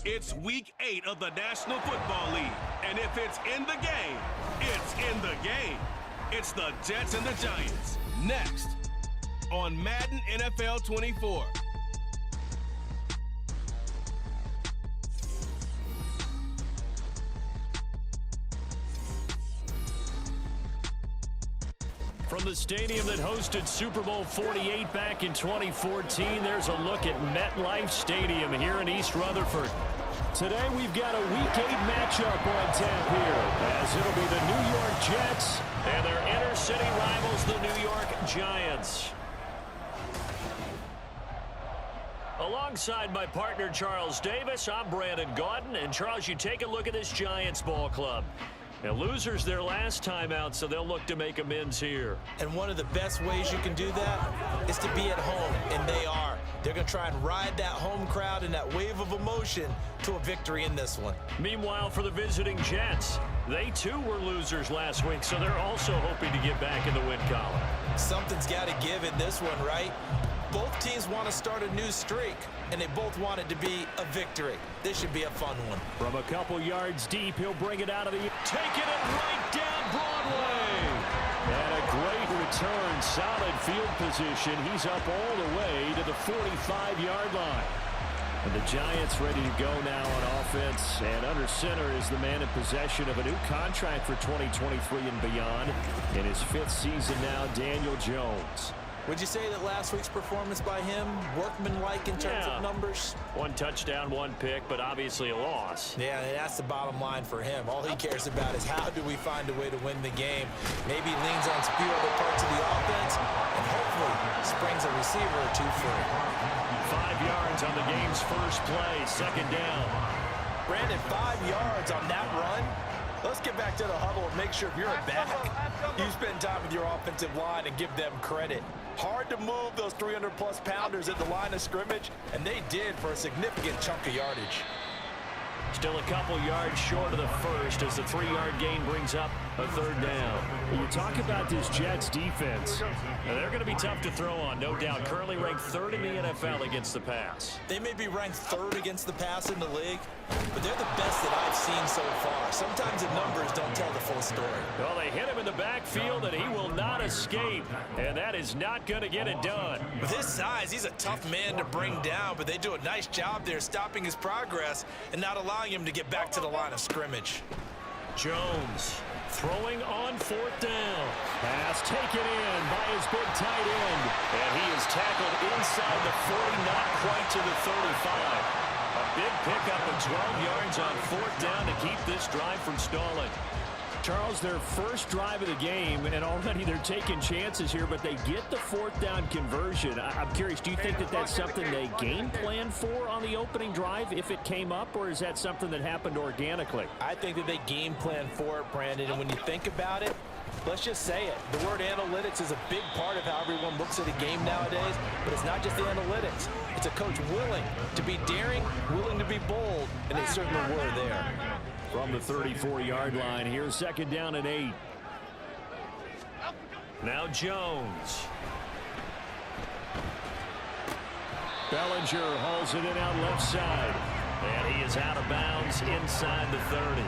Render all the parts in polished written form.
It's week 8 of the National Football League. And if it's in the game, it's in the game. It's the Jets and the Giants. Next on Madden NFL 24. From the stadium that hosted Super Bowl 48 back in 2014, there's a look at MetLife Stadium here in East Rutherford. Today we've got a Week 8 matchup on tap here, as it'll be the New York Jets and their inner-city rivals, the New York Giants. Alongside my partner Charles Davis, I'm Brandon Gaudin. And Charles, you take a look at this Giants ball club. Now, losers their last time out, so they'll look to make amends here. And one of the best ways you can do that is to be at home, and they are. They're going to try and ride that home crowd and that wave of emotion to a victory in this one. Meanwhile, for the visiting Jets, they too were losers last week, so they're also hoping to get back in the win column. Something's got to give in this one, right? Both teams want to start a new streak, and they both want it to be a victory. This should be a fun one. From a couple yards deep, he'll bring it out of the... Taking it right down Broadway. And a great return, solid field position. He's up all the way to the 45-yard line. And the Giants ready to go now on offense. And under center is the man in possession of a new contract for 2023 and beyond. In his 5th season now, Daniel Jones. Would you say that last week's performance by him, workmanlike in terms of numbers? 1 touchdown, 1 pick, but obviously a loss. Yeah, that's the bottom line for him. All he cares about is how do we find a way to win the game. Maybe leans on a few other parts of the offense, and hopefully springs a receiver or two free. 5 yards on the game's first play, 2nd down. Brandon, 5 yards on that run? Let's get back to the huddle and make sure if you're a back, you spend time with your offensive line and give them credit. Hard to move those 300-plus pounders at the line of scrimmage, and they did for a significant chunk of yardage. Still a couple yards short of the first as the 3-yard gain brings up a 3rd down. You talk about this Jets defense. Now, they're going to be tough to throw on, no doubt. Currently ranked 3rd in the NFL against the pass. They may be ranked 3rd against the pass in the league, but they're the best that I've seen so far. Sometimes the numbers don't tell the full story. Well, they hit him in the backfield, and he will not escape. And that is not going to get it done. With his size, he's a tough man to bring down, but they do a nice job there stopping his progress and not allowing him to get back to the line of scrimmage. Jones throwing on 4th down. Pass taken in by his big tight end. And he is tackled inside the 40, not quite to the 35. A big pickup of 12 yards on 4th down to keep this drive from stalling. Charles, their first drive of the game, and already they're taking chances here, but they get the 4th down conversion. I'm curious, do you think that that's something they game plan for on the opening drive if it came up, or is that something that happened organically? I think that they game plan for it, Brandon, and when you think about it, let's just say it. The word analytics is a big part of how everyone looks at a game nowadays, but it's not just the analytics. It's a coach willing to be daring, willing to be bold, and they certainly were there. From the 34-yard line, here's 2nd down and 8. Now Jones. Bellinger hauls it in out left side. And he is out of bounds inside the 30.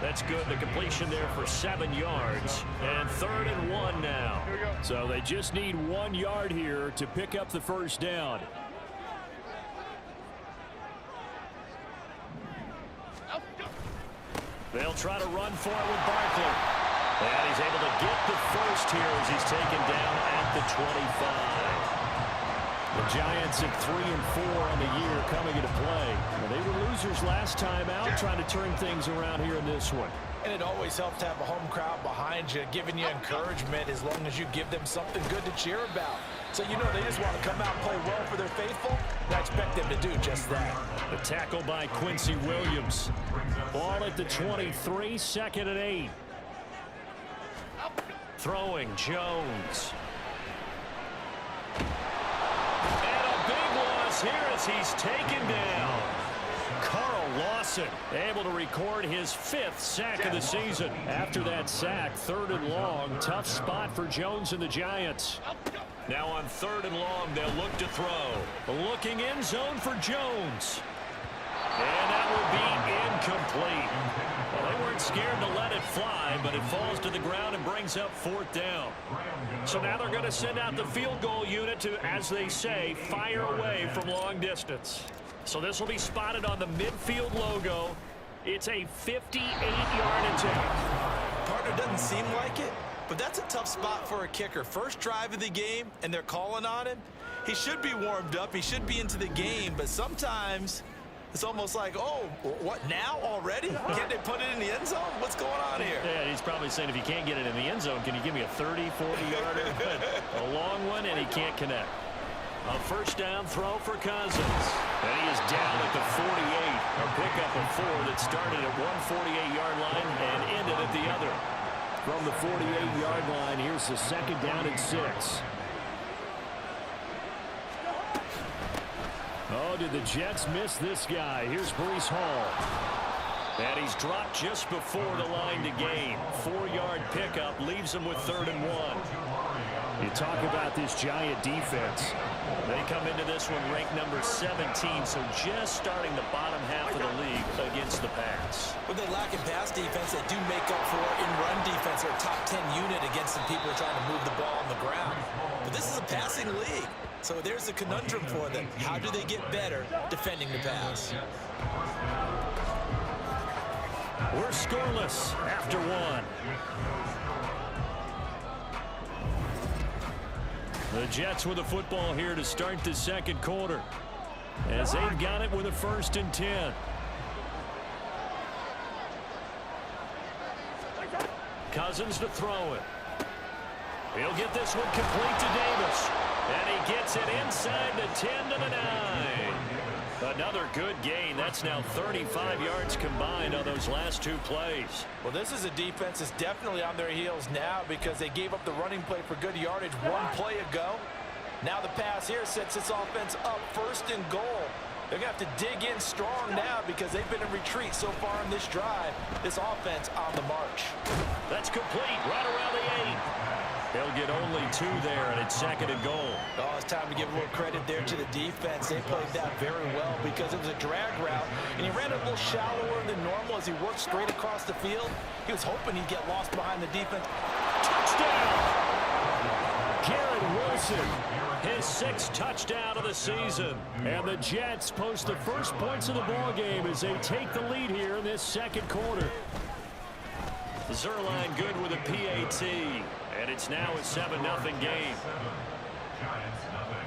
That's good. The completion there for 7 yards. And 3rd and 1 now. So they just need 1 yard here to pick up the 1st down. They'll try to run for it with Barkley. And he's able to get the first here as he's taken down at the 25. The Giants at 3-4 on the year coming into play. Well, they were losers last time out, trying to turn things around here in this one. And it always helps to have a home crowd behind you, giving you encouragement as long as you give them something good to cheer about. So you know they just want to come out and play well for their faithful, and I expect them to do just that. The tackle by Quincy Williams. Ball at the 23, 2nd and 8. Throwing Jones. And a big loss here as he's taken down. Carl Lawson able to record his 5th sack of the season. After that sack, 3rd and long. Tough spot for Jones and the Giants. Now on 3rd and long, they'll look to throw. Looking end zone for Jones. And that will be incomplete. Well, they weren't scared to let it fly, but it falls to the ground and brings up 4th down. So now they're going to send out the field goal unit to, as they say, fire away from long distance. So this will be spotted on the midfield logo. It's a 58-yard attempt. Partner doesn't seem like it, but that's a tough spot for a kicker. First drive of the game, and they're calling on him. He should be warmed up. He should be into the game, but sometimes it's almost like, oh, what, now already? Can't they put it in the end zone? What's going on here? Yeah, he's probably saying, if you can't get it in the end zone, can you give me a 30, 40-yarder? A long one, and he can't connect. A first down throw for Cousins. And he is down at the 48. A pickup of 4 that started at one 48-yard line and ended at the other. From the 48-yard line, here's the second down and 6. Oh, did the Jets miss this guy? Here's Breece Hall. And he's dropped just before the line to gain. 4-yard pickup leaves him with 3rd and 1. You talk about this Giant defense. They come into this one ranked number 17, so just starting the bottom half of the league against the pass. When they lack in pass defense, they do make up for it in run defense. They're a top 10 unit against the people trying to move the ball on the ground. But this is a passing league, so there's a conundrum for them. How do they get better defending the pass? We're scoreless after 1. The Jets with the football here to start the second quarter, as they've got it with a 1st and 10. Cousins to throw it. He'll get this one complete to Davis. And he gets it inside the 10 to the 9. Another good gain. That's now 35 yards combined on those last 2 plays. Well, this is a defense that's definitely on their heels now because they gave up the running play for good yardage 1 play ago. Now the pass here sets this offense up 1st and goal. They're going to have to dig in strong now because they've been in retreat so far in this drive. This offense on the march. That's complete right around the 8. They'll get only 2 there, and it's 2nd and goal. Oh, it's time to give a little credit there to the defense. They played that very well because it was a drag route, and he ran a little shallower than normal as he worked straight across the field. He was hoping he'd get lost behind the defense. Touchdown! Garrett Wilson, his 6th touchdown of the season. And the Jets post the first points of the ball game as they take the lead here in this second quarter. Zerline good with a PAT. And it's now a 7-0 game.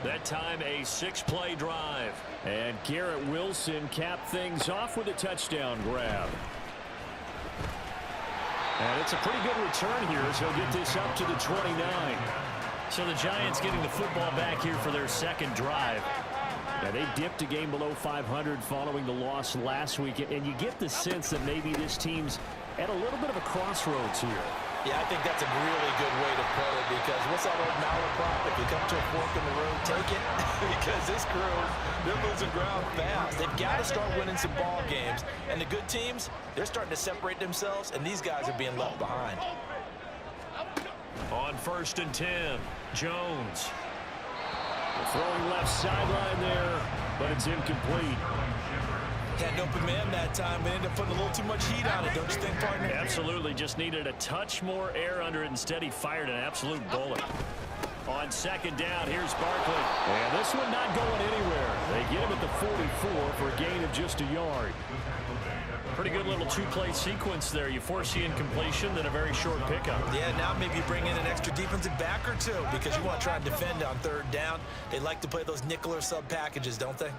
That time a 6-play drive. And Garrett Wilson capped things off with a touchdown grab. And it's a pretty good return here as he'll get this up to the 29. So the Giants getting the football back here for their 2nd drive. Yeah, they dipped a game below 500 following the loss last week. And you get the sense that maybe this team's at a little bit of a crossroads here. Yeah, I think that's a really good way to put it because what's that old malaprop? If you come to a fork in the road, take it. Because this crew, they're losing ground fast. They've got to start winning some ball games. And the good teams, they're starting to separate themselves, and these guys are being left behind. On 1st and 10, Jones. Throwing left sideline there, but it's incomplete. Had an open man that time, but ended up putting a little too much heat on it, don't you think, partner? Absolutely, just needed a touch more air under it. Instead, he fired an absolute bullet. On 2nd down, here's Barkley. And this one not going anywhere. They get him at the 44 for a gain of just a yard. Pretty good little 2-play sequence there. You force the incompletion, then a very short pickup. Yeah, now maybe you bring in an extra defensive back or 2 because you want to try and defend on 3rd down. They like to play those nickel or sub packages, don't they?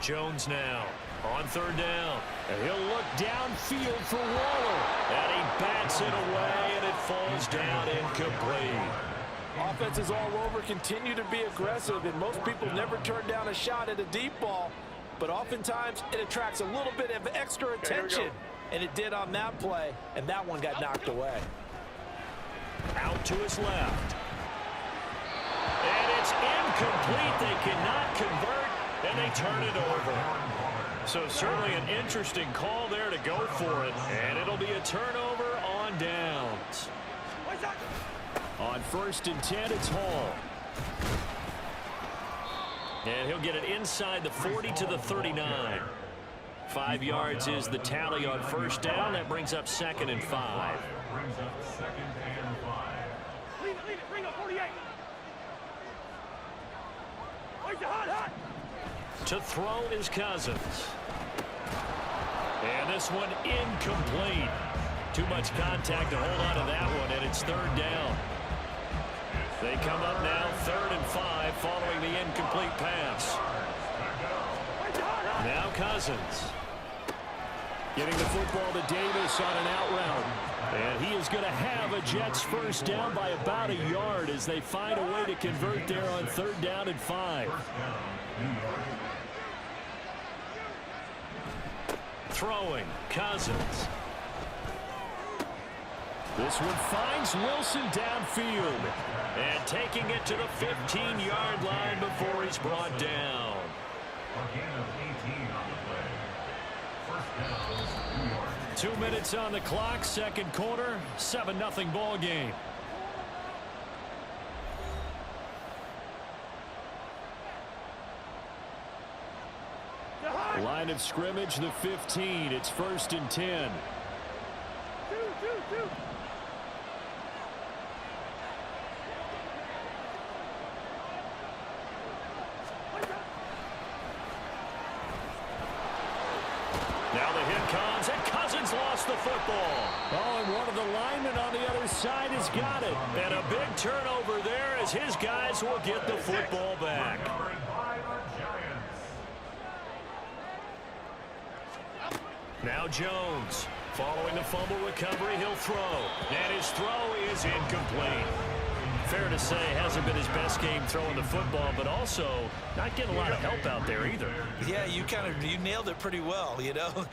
Jones now on 3rd down. And he'll look downfield for Waller. And he bats it away, and it falls down incomplete. Offenses all over continue to be aggressive, and most people never turn down a shot at a deep ball. But oftentimes, it attracts a little bit of extra attention. And it did on that play, and that one got knocked away. Out to his left. And it's incomplete. They cannot convert, and they turn it over. So certainly an interesting call there to go for it. And it'll be a turnover on downs. On 1st and 10, it's Hall. And he'll get it inside the 40 to the 39. 5 yards is the tally on first down. That brings up 2nd and 5. Leave it, bring up 48. Hot. To throw is Cousins. And this one incomplete. Too much contact to hold on to that one, and it's 3rd down. They come up now 3rd and 5 following the incomplete pass. Now Cousins. Getting the football to Davis on an out route. And he is going to have a Jets first down by about a yard as they find a way to convert there on 3rd down and 5. Throwing, Cousins. This one finds Wilson downfield. And taking it to the 15-yard line before he's brought down. 2 minutes on the clock, 2nd quarter, 7-0 ball game. Line of scrimmage, the 15. It's 1st and 10. Two. Now the hit comes, and Cousins lost the football. Oh, and one of the linemen on the other side has got it. And a big turnover there as his guys will get the football back. Now Jones. Following the fumble recovery, he'll throw. And his throw is incomplete. Fair to say, hasn't been his best game throwing the football, but also not getting a lot of help out there either. Yeah, you nailed it pretty well, you know.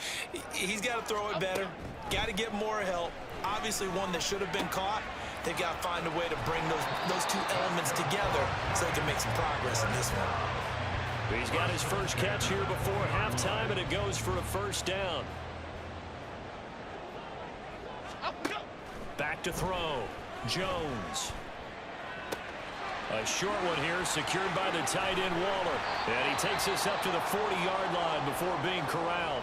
He's got to throw it better. Got to get more help. Obviously one that should have been caught. They've got to find a way to bring those two elements together so they can make some progress in this one. He's got his first catch here before halftime, and it goes for a first down. Back to throw. Jones. A short one here, secured by the tight end Waller. And he takes us up to the 40-yard line before being corralled.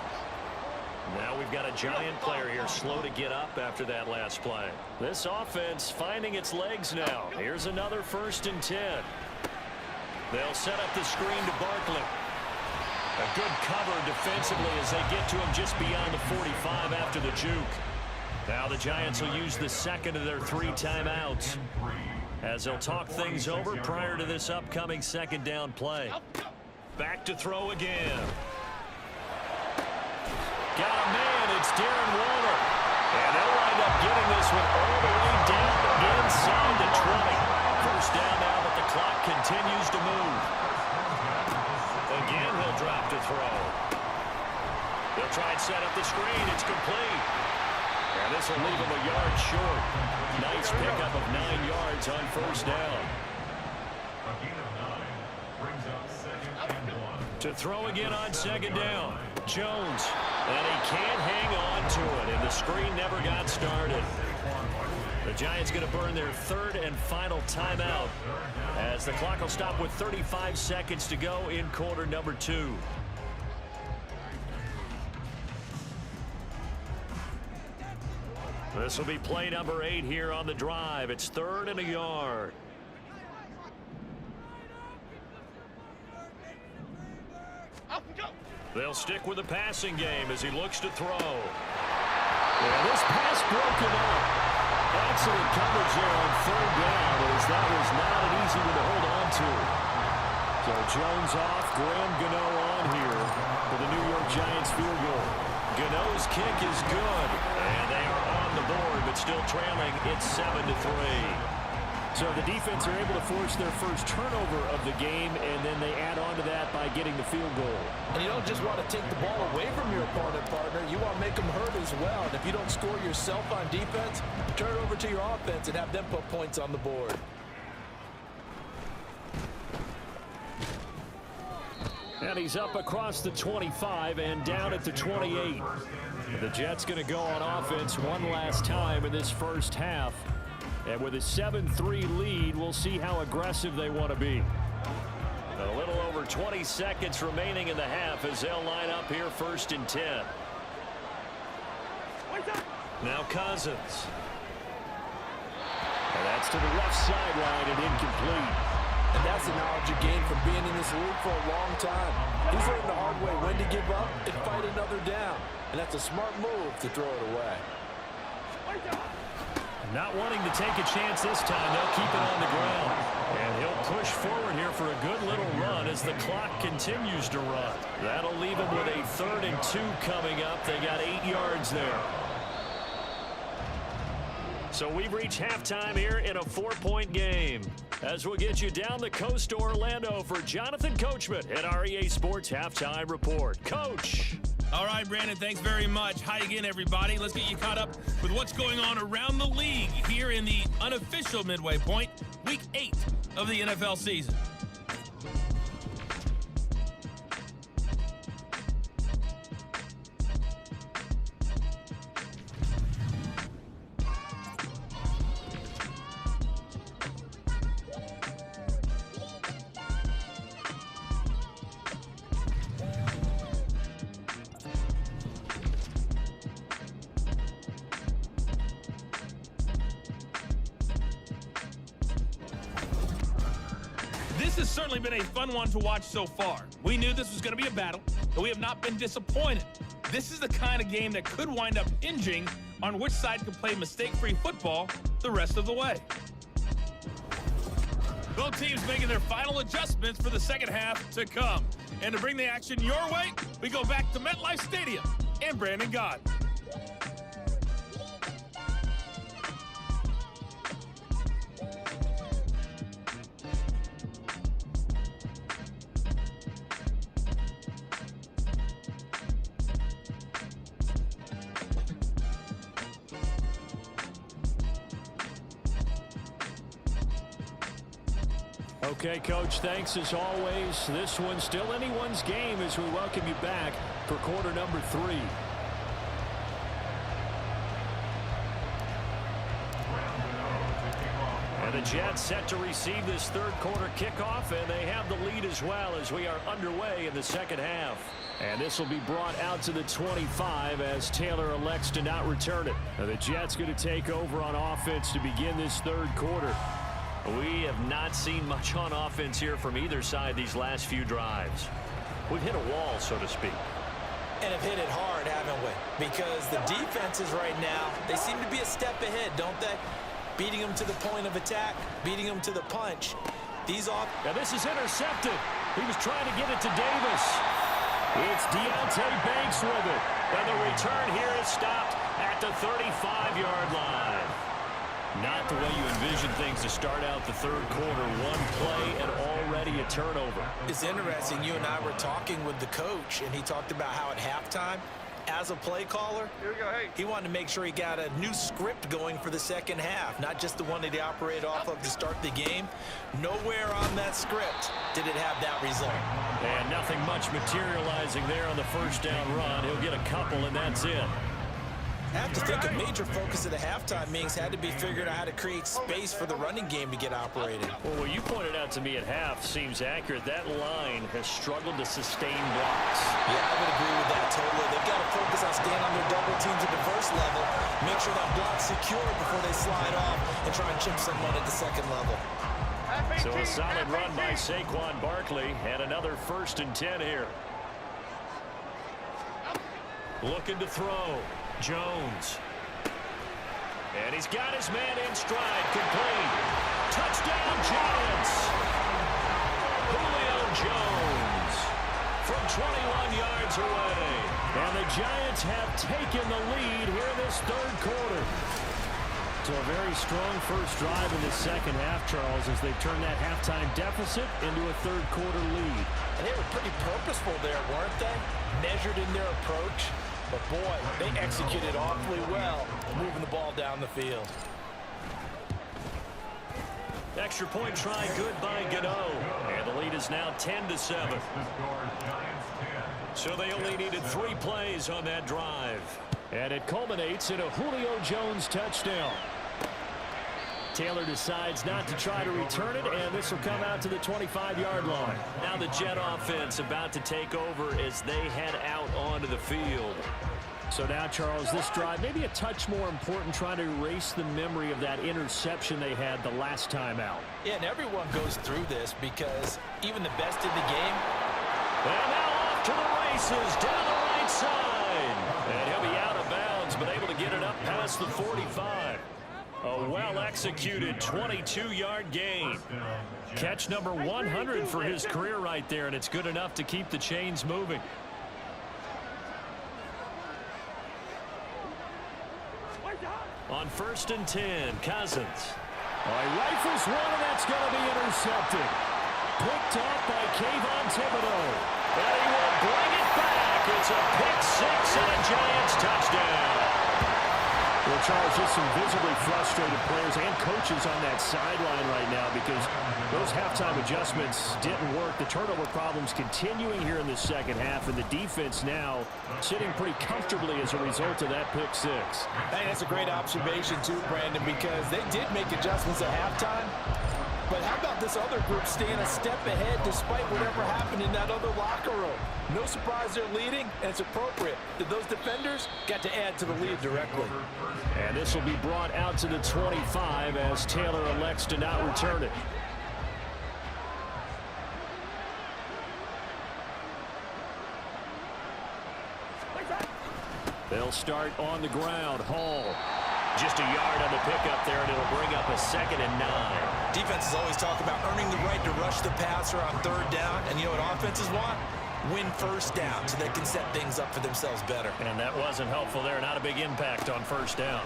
Now we've got a Giant player here slow to get up after that last play. This offense finding its legs now. Here's another 1st and 10. They'll set up the screen to Barkley. A good cover defensively as they get to him just beyond the 45 after the juke. Now the Giants will use the 2nd of their 3 timeouts as they'll talk things over prior to this upcoming 2nd down play. Back to throw again. Got a man, it's Darren Waller. And they'll wind up getting this one all the way down inside the 20. First down now, but the clock continues to move. Again, he'll drop to throw. They'll try and set up the screen. It's complete. And this will leave him a yard short. Nice pickup of 9 yards on first down. To throw again on 2nd down. Jones. And he can't hang on to it. And the screen never got started. The Giants going to burn their 3rd and final timeout as the clock will stop with 35 seconds to go in quarter number 2. This will be play number 8 here on the drive. It's 3rd and a yard. They'll stick with the passing game as he looks to throw. And this pass broken up. Excellent coverage there on 3rd down as that was not an easy one to hold on to. So Jones off, Graham Gano on here for the New York Giants field goal. Gano's kick is good, and they are on the board, but still trailing. It's 7-3. So the defense are able to force their first turnover of the game, and then they add on to that by getting the field goal. And you don't just want to take the ball away from your opponent, partner. You want to make them hurt as well. And if you don't score yourself on defense, turn it over to your offense and have them put points on the board. And he's up across the 25 and down at the 28. The Jets going to go on offense one last time in this first half. And with a 7-3 lead, we'll see how aggressive they want to be. A little over over 20 seconds remaining in the half as they'll line up here 1st and 10. Now Cousins. And that's to the left sideline and incomplete. And that's the knowledge you gain from being in this league for a long time. He's learned the hard way when to give up and fight another down. And that's a smart move to throw it away. Not wanting to take a chance this time. They'll keep it on the ground. And he'll push forward here for a good little run as the clock continues to run. That'll leave him with a 3rd and 2 coming up. They got 8 yards there. So we've reached halftime here in a 4-point game. As we'll get you down the coast to Orlando for Jonathan Coachman at our EA Sports Halftime Report. Coach. All right, Brandon, thanks very much. Hi again, everybody. Let's get you caught up with what's going on around the league here in the unofficial midway point, Week 8 of the NFL season. This has certainly been a fun one to watch so far. We knew this was going to be a battle, but we have not been disappointed. This is the kind of game that could wind up hinging on which side can play mistake-free football the rest of the way. Both teams making their final adjustments for the second half to come. And to bring the action your way, we go back to MetLife Stadium and Brandon Gott. Okay, Coach, thanks as always. This one's still anyone's game as we welcome you back for quarter number 3. And the Jets set to receive this 3rd quarter kickoff, and they have the lead as well as we are underway in the second half. And this will be brought out to the 25 as Taylor elects to not return it. Now the Jets going to take over on offense to begin this 3rd quarter. We have not seen much on offense here from either side these last few drives. We've hit a wall, so to speak. And have hit it hard, haven't we? Because the defenses right now, they seem to be a step ahead, don't they? Beating them to the point of attack, beating them to the punch. Now this is intercepted. He was trying to get it to Davis. It's Deontay Banks with it. And the return here is stopped at the 35-yard line. Not the way you envision things to start out the 3rd quarter. One play and already a turnover. It's interesting. You and I were talking with the coach, and he talked about how at halftime, as a play caller, he wanted to make sure he got a new script going for the second half, not just the one that he operated off of to start the game. Nowhere on that script did it have that result. And nothing much materializing there on the 1st down run. He'll get a couple, and that's it. I have to think a major focus of the halftime meetings had to be figuring out how to create space for the running game to get operated. Well, what you pointed out to me at half seems accurate. That line has struggled to sustain blocks. Yeah, I would agree with that totally. They've got to focus on staying on their double teams at the 1st level, make sure that block's secure before they slide off and try and chip someone at the 2nd level. So a solid run by Saquon Barkley and another 1st and 10 here. Looking to throw. Jones. And he's got his man in stride. Complete. Touchdown, Giants. Julio Jones from 21 yards away. And the Giants have taken the lead here in this 3rd quarter. So a very strong first drive in the second half, Charles, as they turn that halftime deficit into a 3rd quarter lead. And they were pretty purposeful there, weren't they? Measured in their approach. But, boy, they executed awfully well moving the ball down the field. Extra point try good by Gano. And the lead is now 10-7. So they only needed 3 plays on that drive. And it culminates in a Julio Jones touchdown. Taylor decides not to try to return it, and this will come out to the 25-yard line. Now the Jet offense about to take over as they head out onto the field. So now, Charles, this drive maybe a touch more important, trying to erase the memory of that interception they had the last time out. Yeah, and everyone goes through this because even the best in the game. And now off to the races down the right side. And he'll be out of bounds, but able to get it up past the 45. A well-executed 22-yard gain. Catch number 100 for his career right there, and it's good enough to keep the chains moving. On 1st and 10, Cousins. Rifles one, and that's going to be intercepted. Picked off by Kayvon Thibodeau. And he will bring it back. It's a pick six and a Giants touchdown. Well, Charles, just some visibly frustrated players and coaches on that sideline right now because those halftime adjustments didn't work. The turnover problems continuing here in the second half, and the defense now sitting pretty comfortably as a result of that pick six. Hey, that's a great observation too, Brandon, because they did make adjustments at halftime. But how about this other group staying a step ahead despite whatever happened in that other locker room? No surprise they're leading, and it's appropriate that those defenders got to add to the lead directly. And this will be brought out to the 25 as Taylor elects to not return it. They'll start on the ground. Hall. Just a yard on the pickup there, and it'll bring up a 2nd and 9. Defenses always talk about earning the right to rush the passer on 3rd down, and you know what offenses want? Win 1st down so they can set things up for themselves better. And that wasn't helpful there. Not a big impact on 1st down.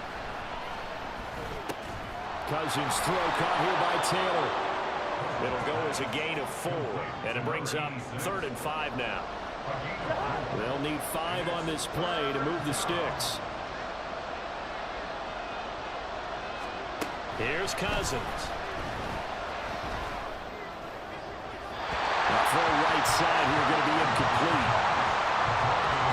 Cousins throw caught here by Taylor. It'll go as a gain of 4, and it brings up 3rd and 5 now. They'll need 5 on this play to move the sticks. Here's Cousins. Throw right side here going to be incomplete.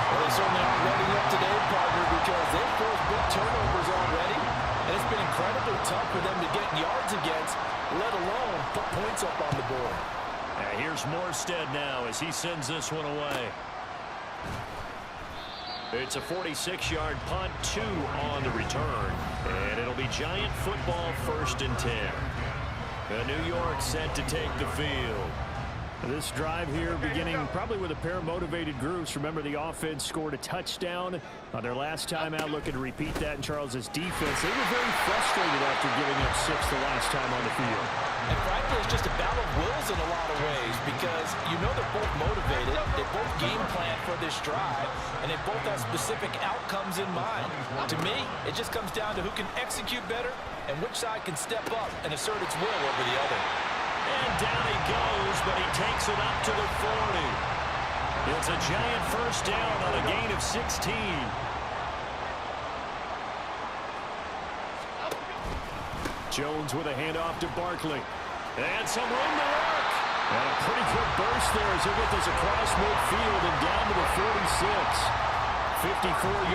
Well, they certainly aren't ready up today, partner, because they've forced big turnovers already, and it's been incredibly tough for them to get yards against, let alone put points up on the board. Here's Morstead now as he sends this one away. It's a 46-yard punt, 2 on the return, and it'll be Giant football 1st and 10. New York set to take the field. This drive here beginning probably with a pair of motivated groups. Remember, the offense scored a touchdown on their last time out, looking to repeat that in Charles's defense. They were very frustrated after giving up 6 the last time on the field. And frankly, it's just a battle of wills in a lot of ways because you know they're both motivated, they both game plan for this drive, and they both have specific outcomes in mind. To me, it just comes down to who can execute better and which side can step up and assert its will over the other. And down he goes, but he takes it up to the 40. It's a Giant 1st down on a gain of 16. Jones with a handoff to Barkley. And some room to work. And a pretty good burst there as he gets this across midfield and down to the 46. 54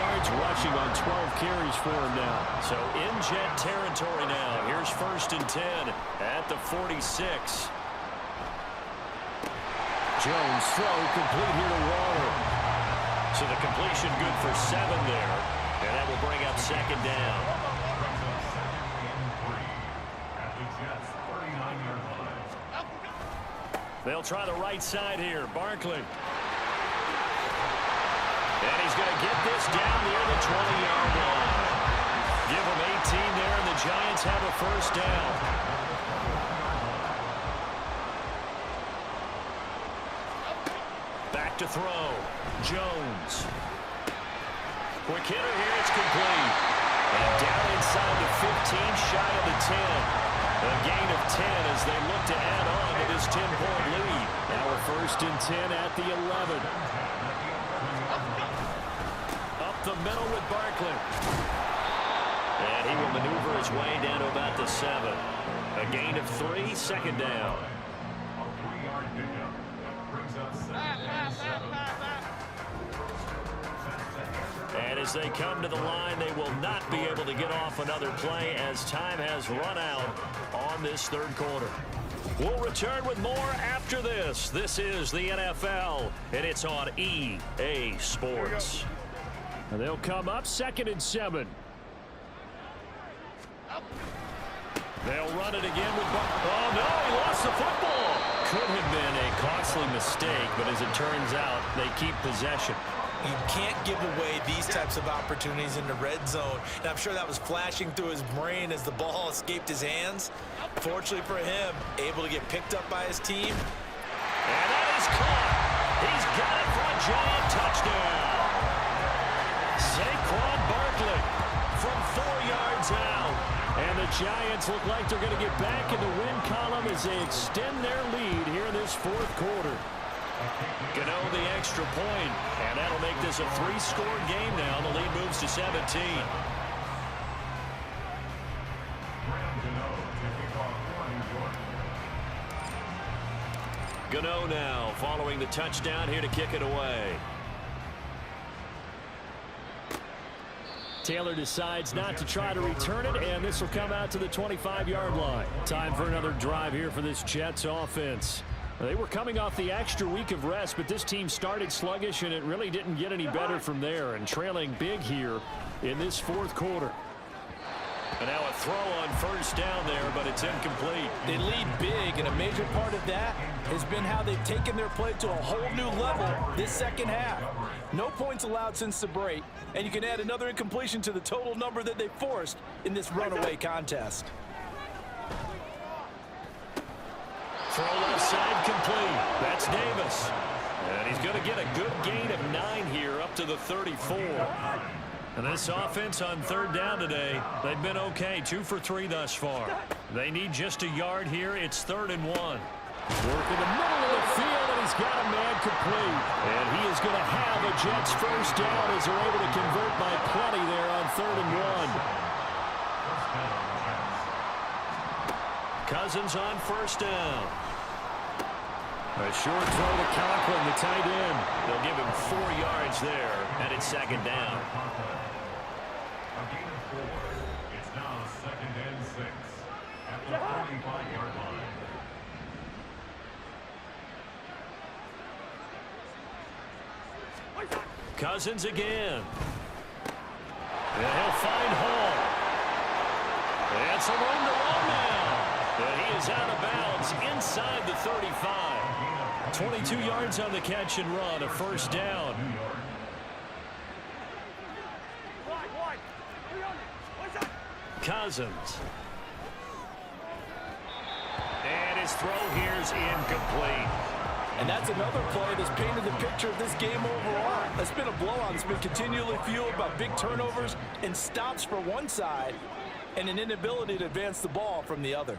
yards rushing on 12 carries for him now. So in Jet territory now. Here's 1st and 10 at the 46. Jones throw complete here to Waller. So the completion good for 7 there. And that will bring up 2nd down. They'll try the right side here. Barkley. And he's going to get this down near the 20-yard line. Give him 18 there, and the Giants have a 1st down. Back to throw. Jones. Quick hitter here. It's complete. And down inside the 15, shy of the 10. A gain of 10 as they look to add on to this 10-point lead. Now a 1st and 10 at the 11. The middle with Barkley. And he will maneuver his way down to about the 7. A gain of 3, 2nd down. And as they come to the line, they will not be able to get off another play as time has run out on this third quarter. We'll return with more after this. This is the NFL, and it's on EA Sports. And they'll come up 2nd and 7. They'll run it again with... Oh, no, he lost the football. Could have been a costly mistake, but as it turns out, they keep possession. You can't give away these types of opportunities in the red zone. And I'm sure that was flashing through his brain as the ball escaped his hands. Fortunately for him, able to get picked up by his team. And that is caught. He's got it for a giant touchdown. Saquon Barkley from 4 yards out. And the Giants look like they're going to get back in the win column as they extend their lead here in this fourth quarter. Gano the extra point, and that'll make this a 3-score game now. The lead moves to 17. Gano now following the touchdown here to kick it away. Taylor decides not to try to return it, and this will come out to the 25-yard line. Time for another drive here for this Jets offense. They were coming off the extra week of rest, but this team started sluggish, and it really didn't get any better from there, and trailing big here in this fourth quarter. And now a throw on first down there, but it's incomplete. They lead big, and a major part of that has been how they've taken their play to a whole new level this second half. No points allowed since the break, and you can add another incompletion to the total number that they forced in this runaway contest. Throw left side complete. That's Davis. And he's going to get a good gain of 9 here up to the 34. And this offense on third down today, they've been okay. 2 for 3 thus far. They need just a yard here. It's 3rd and 1. Work in the middle of the field, and he's got a man complete. And he is going to have a Jets first down as they're able to convert by plenty there on 3rd and 1. Cousins on first down. A short throw to Conklin, the tight end. They'll give him 4 yards there, and it's 2nd down. It's now 2nd and 6 at the 45-yard line. Cousins again. And he'll find Hall. And some room to run now. And he is out of bounds inside the 35. 22 yards on the catch and run, a first down. Cousins. And his throw here is incomplete. And that's another play that's painted the picture of this game overall. It's been a blowout. It's been continually fueled by big turnovers and stops for one side and an inability to advance the ball from the other.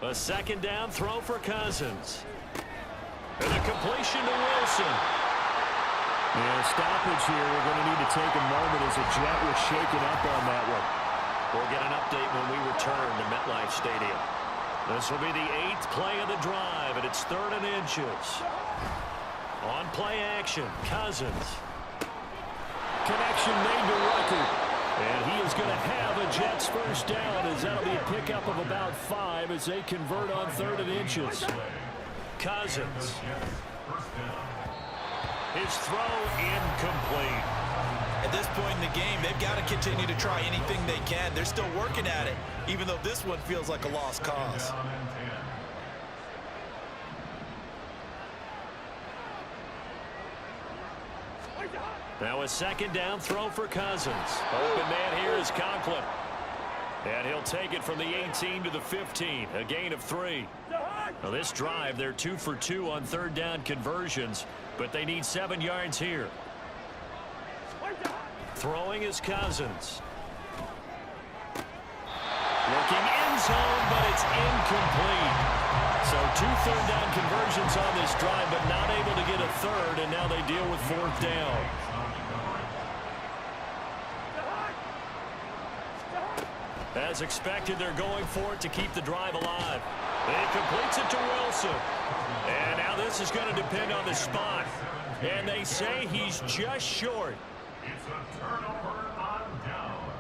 A 2nd down throw for Cousins. And a completion to Wilson. Yeah, stoppage here. We're going to need to take a moment as a Jet was shaken up on that one. We'll get an update when we return to MetLife Stadium. This will be the 8th play of the drive, and it's 3rd and inches. On play action, Cousins. Connection made to Rucker. And he is going to have a Jets first down as that'll be a pickup of about 5 as they convert on 3rd and inches. Cousins. His throw incomplete. At this point in the game, they've got to continue to try anything they can. They're still working at it, even though this one feels like a lost cause. Now a 2nd down throw for Cousins. Open man here is Conklin. And he'll take it from the 18 to the 15. A gain of 3. Now this drive, they're 2 for 2 on 3rd down conversions, but they need 7 yards here. Throwing is Cousins. Looking end zone, but it's incomplete. So 2 third down conversions on this drive, but not able to get a 3rd, and now they deal with 4th down. As expected, they're going for it to keep the drive alive. It completes it to Wilson. And now this is going to depend on the spot. And they say he's just short. It's a turnover on downs.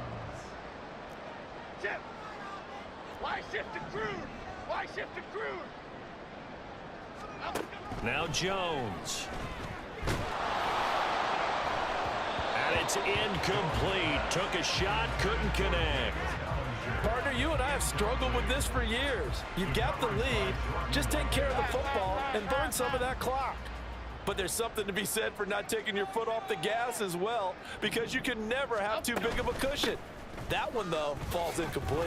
Shift. Why shift to Crude? Why shift to Crude? Now Jones. And it's incomplete. Took a shot, couldn't connect. Partner, you and I have struggled with this for years. You've got the lead. Just take care of the football and burn some of that clock. But there's something to be said for not taking your foot off the gas as well, because you can never have too big of a cushion. That one, though, falls incomplete.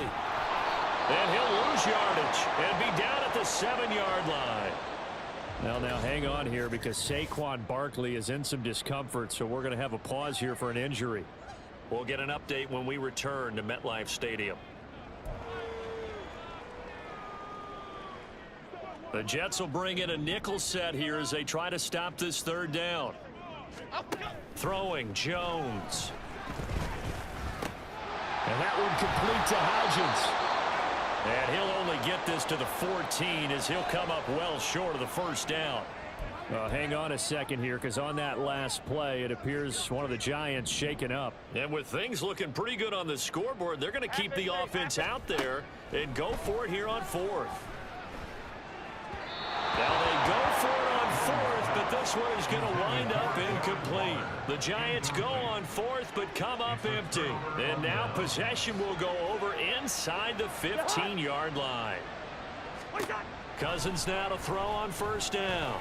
And he'll lose yardage and be down at the 7-yard line. Now hang on here, because Saquon Barkley is in some discomfort, so we're going to have a pause here for an injury. We'll get an update when we return to MetLife Stadium. The Jets will bring in a nickel set here as they try to stop this third down. Throwing Jones. And that one complete to Hodgins. And he'll only get this to the 14 as he'll come up well short of the first down. Hang on a second here, because on that last play, it appears one of the Giants shaken up. And with things looking pretty good on the scoreboard, they're going to keep the offense out there and go for it here on fourth. Now they go for it on fourth, but this one is going to wind up incomplete. The Giants go on fourth, but come up empty. And now possession will go over inside the 15-yard line. Cousins now to throw on first down.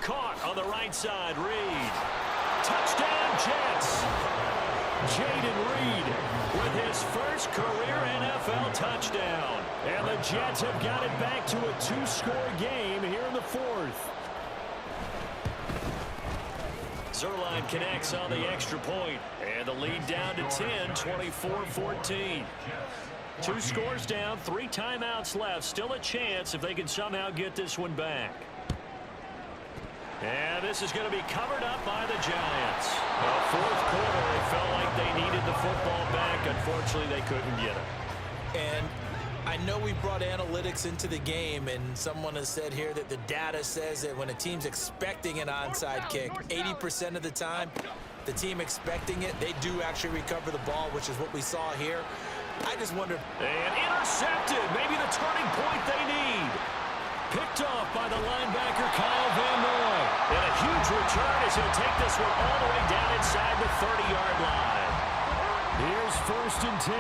Caught on the right side, Reed. Touchdown, Jets. Jaden Reed with his first career NFL touchdown. And the Jets have got it back to a 2-score game here in the fourth. Zerline connects on the extra point, and the lead down to 10, 24-14. 2 scores down, 3 timeouts left. Still a chance if they can somehow get this one back. And this is going to be covered up by the Giants. Fourth quarter, they felt like they needed the football back. Unfortunately, they couldn't get it. And I know we brought analytics into the game, and someone has said here that the data says that when a team's expecting an onside kick, 80% of the time, the team expecting it, they do actually recover the ball, which is what we saw here. I just wonder. And intercepted, maybe the turning point they need. Picked off by the linebacker, Kyle Van Noy. And a huge return as he'll take this one all the way down inside the 30-yard line. Here's 1st and 10.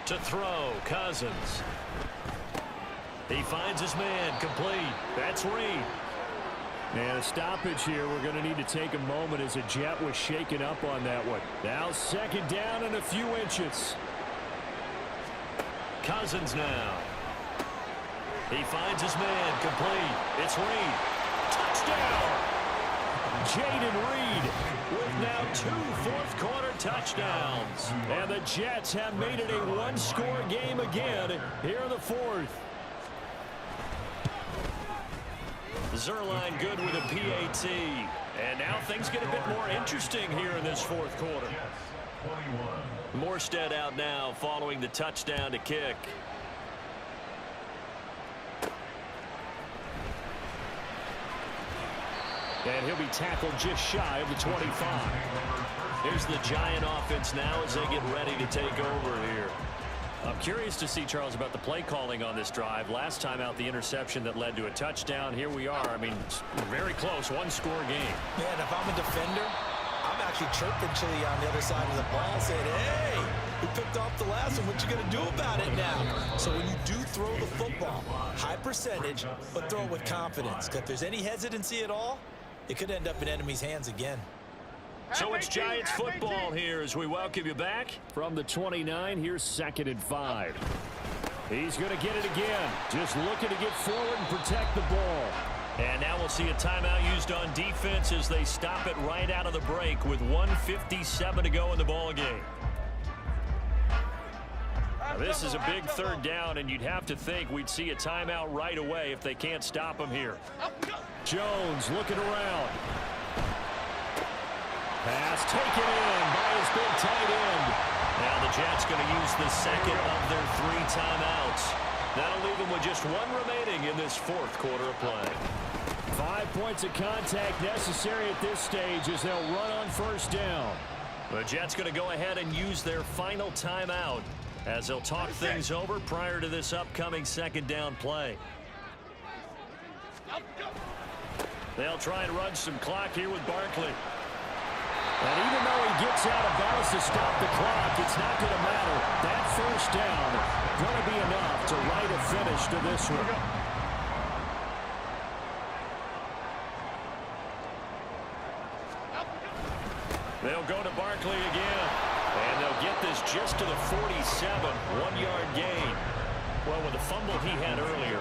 To throw, Cousins. He finds his man, complete. That's Reed. And a stoppage here. We're going to need to take a moment as a Jet was shaken up on that one. Now 2nd down and a few inches. Cousins now. He finds his man, complete. It's Reed. Touchdown! Jaden Reed with now 2 fourth-quarter touchdowns. And the Jets have made it a 1-score game again here in the fourth. Zerline good with a PAT. And now things get a bit more interesting here in this fourth quarter. Morstead out now following the touchdown to kick. And he'll be tackled just shy of the 25. Here's the Giant offense now as they get ready to take over here. I'm curious to see, Charles, about the play calling on this drive. Last time out, the interception that led to a touchdown. Here we are. I mean, very close, 1-score game. Man, if I'm a defender, I'm actually chirping Chili on the other side of the ball saying, hey, we picked off the last one. What you going to do about it now? So when you do throw the football, high percentage, but throw it with confidence. Because if there's any hesitancy at all, it could end up in enemy's hands again. So it's Giants football here as we welcome you back from the 29. Here's 2nd and 5. He's going to get it again. Just looking to get forward and protect the ball. And now we'll see a timeout used on defense as they stop it right out of the break with 1:57 to go in the ball game. Now this is a big 3rd down, and you'd have to think we'd see a timeout right away if they can't stop him here. Jones looking around. Pass taken in by his big tight end. Now the the Jets going to use the second of their 3 timeouts. That'll leave them with just 1 remaining in this 4th quarter of play. 5 points of contact necessary at this stage as they'll run on first down. The Jets going to go ahead and use their final timeout as they'll talk things over prior to this upcoming 2nd down play. They'll try and run some clock here with Barkley. And even though he gets out of bounds to stop the clock, it's not going to matter. That first down going to be enough to write a finish to this one. They'll go to Barkley again. And they'll get this just to the 47, 1-yard gain. Well, with the fumble he had earlier,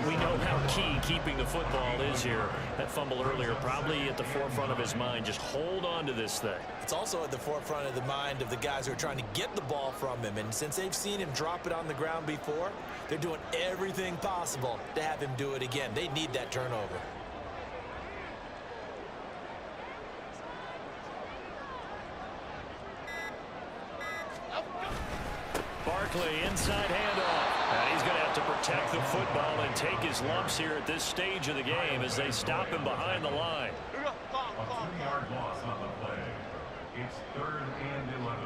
we know how key keeping the football is here. That fumble earlier probably at the forefront of his mind. Just hold on to this thing. It's also at the forefront of the mind of the guys who are trying to get the ball from him. And since they've seen him drop it on the ground before, they're doing everything possible to have him do it again. They need that turnover. Barkley inside handoff. And he's going to have to protect the football and take his lumps here at this stage of the game as they stop him behind the line. A 3-yard loss on the play. It's 3rd and 11.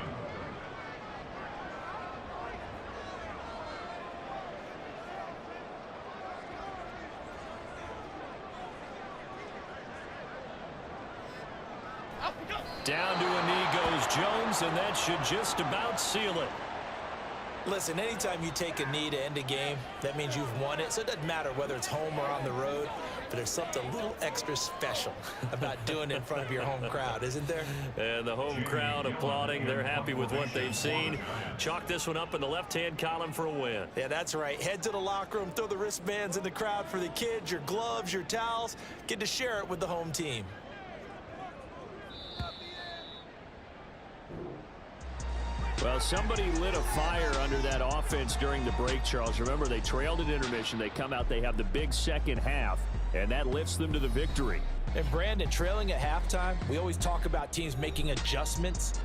Down to a knee goes Jones, and that should just about seal it. Listen, anytime you take a knee to end a game, that means you've won it. So it doesn't matter whether it's home or on the road, but there's something a little extra special about doing it in front of your home crowd, isn't there? And the home crowd applauding. They're happy with what they've seen. Chalk this one up in the left-hand column for a win. Yeah, that's right. Head to the locker room, throw the wristbands in the crowd for the kids, your gloves, your towels. Get to share it with the home team. Well, somebody lit a fire under that offense during the break, Charles. Remember, they trailed at intermission. They come out, they have the big second half, and that lifts them to the victory. And Brandon, trailing at halftime, we always talk about teams making adjustments.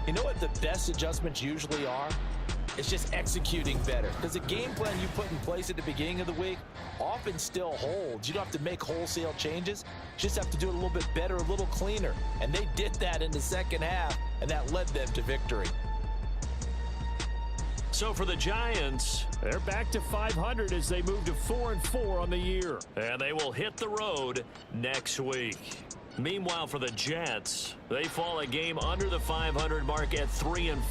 You know what the best adjustments usually are? It's just executing better. Because the game plan you put in place at the beginning of the week often still holds. You don't have to make wholesale changes. You just have to do it a little bit better, a little cleaner. And they did that in the second half, and that led them to victory. So for the Giants, They're back to 500 as they move to 4-4 on the year. and they will hit the road next week. Meanwhile, for the Jets, they fall a game under the 500 mark at 3-4.